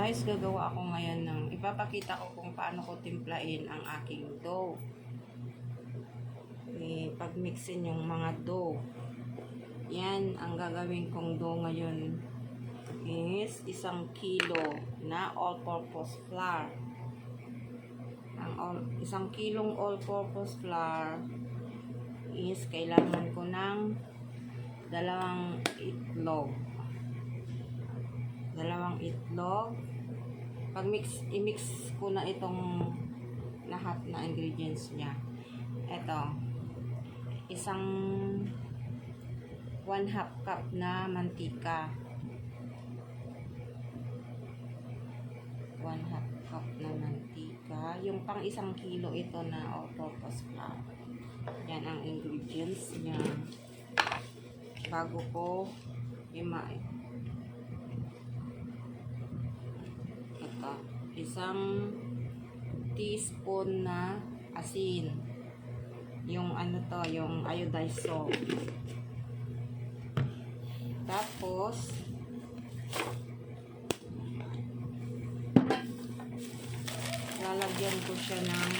guys, gagawa ako ngayon ng ipapakita ko kung paano ko timplahin ang aking dough. Pagmixin yung mga dough. Yan, ang gagawin kong dough ngayon is 1 kilo na all-purpose flour. Ang 1 kilong all-purpose flour is kailangan ko ng 2 itlog. 2 itlog. I-mix ko na itong lahat na ingredients niya. Ito, 1/2 cup na mantika. 1/2 cup na mantika. Yung pang 1 kilo ito na all-purpose flour. Yan ang ingredients niya. Bago ko ito, 1 teaspoon na asin. Yung yung iodized salt. Tapos lalagyan ko siya ng,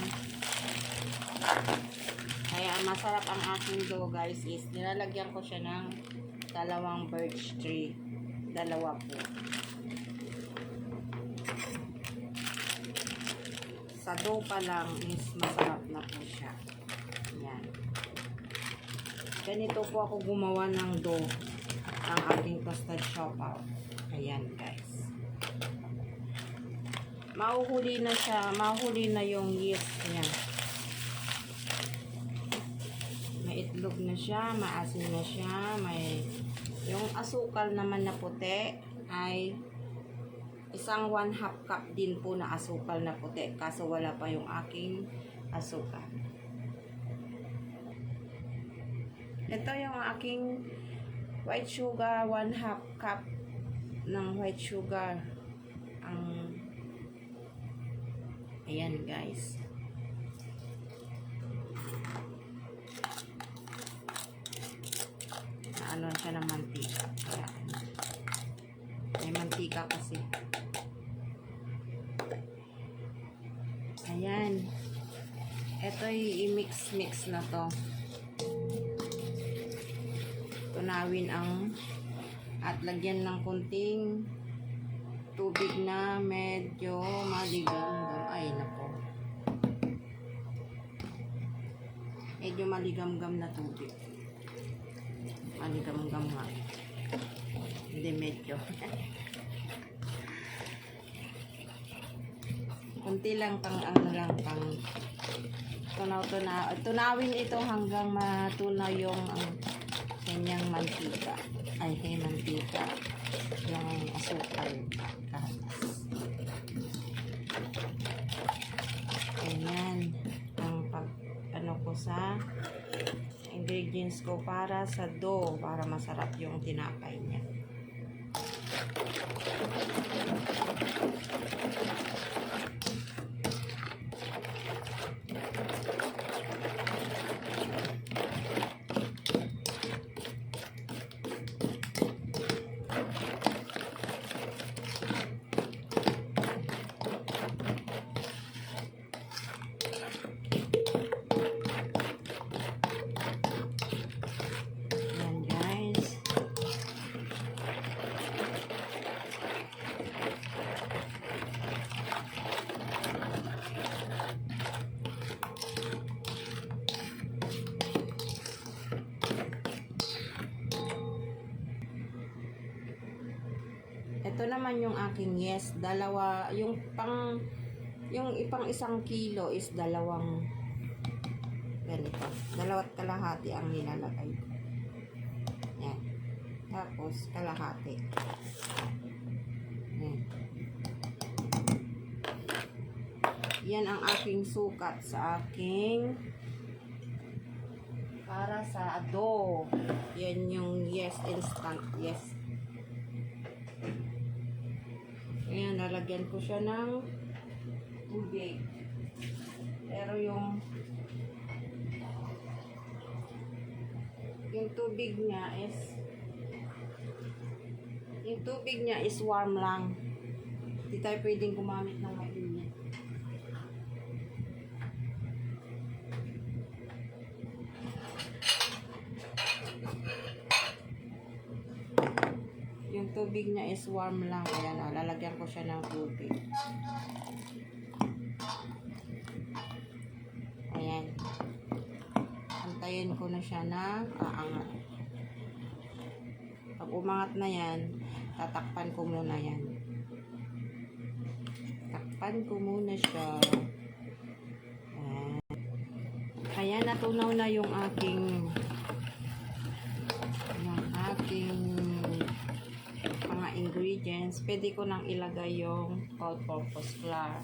kaya masarap ang aking dough guys is nilalagyan ko siya ng 2 birch tree. 2 po. Sa dough pa lang is masarap na po siya. Yan. Ganito po ako gumawa ng dough. Ang aking toasted siopaw. Ayan guys. Mahuhuli na siya. Mahuhuli na yung yeast niya. May itlog na siya. Maasin na siya. May yung asukal naman na puti ay 1/2 cup din po na asukal na puti. Kaso wala pa yung aking asukal. Ito yung aking white sugar. 1/2 cup ng white sugar. Ayan guys. Ano siya ng mantika. Ayan. May mantika kasi. Ayan. Ito i-mix na to. Tunawin at lagyan ng kunting tubig na medyo maligamgam. Ay, nako. Medyo maligamgam na tubig. Maligamgam nga. Hindi medyo. Kunti lang pang tunawin ito hanggang matunaw yung kanyang mantika. Ay, mantika. Yung asukal. Katas. Ayan. Ang ko sa ingredients ko para sa dough. Para masarap yung tinapay niya. Ito naman yung aking yes, 2, yung ipang 1 kilo is 2 ganito. 2.5 ang nilalagay ko. Yan. Tapos kalahati. Yan. Yan ang aking sukat sa aking para sa dough. Yan yung yes instant yes. Ayan, lalagyan ko siya ng tubig. Pero yung tubig niya is warm lang. Hindi tayo pwedeng gumamit ng mainit. Yung tubig niya is warm lang. Ayan, oh, lalagyan ko siya ng tubig. Ayan. Antayin ko na siya na aangat. Pag umangat na yan, tatakpan ko muna yan. Takpan ko muna siya. Ayan. Kaya natunaw na yung aking mga ingredients. Pwede ko nang ilagay yung all-purpose flour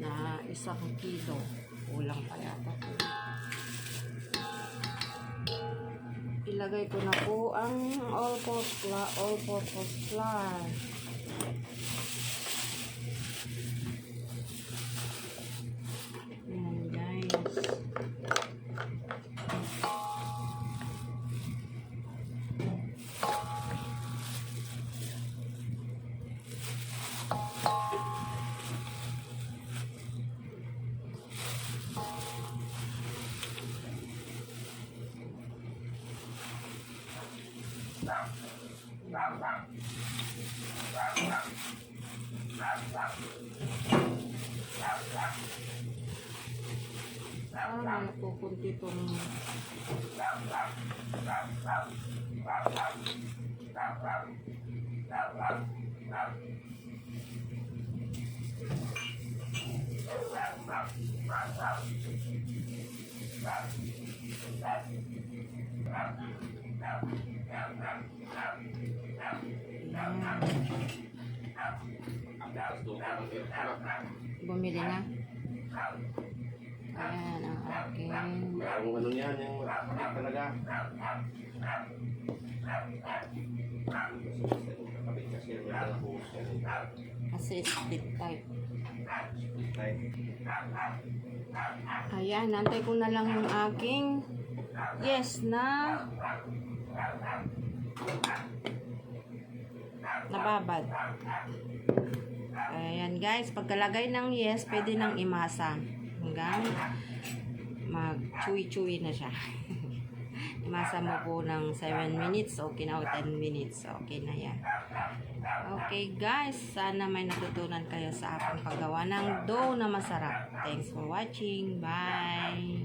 na 1 kilo. Kulang pa yata po. Ilagay ko na po ang all-purpose flour. Ayan guys. Napupunti itong bumili na. Ayan ang aking Ang ano niyan, yung talaga. kasi split type. Ayan, nantay ko na lang yung aking yes na nababad. Ayan guys, pagkalagay ng yes, pwede nang imasa hanggang mag-chewy-chewy na siya. Imasa mo po ng 7 minutes, okay na, o 10 minutes, okay na yan. Okay guys, sana may natutunan kayo sa aking paggawa ng dough na masarap. Thanks for watching. Bye!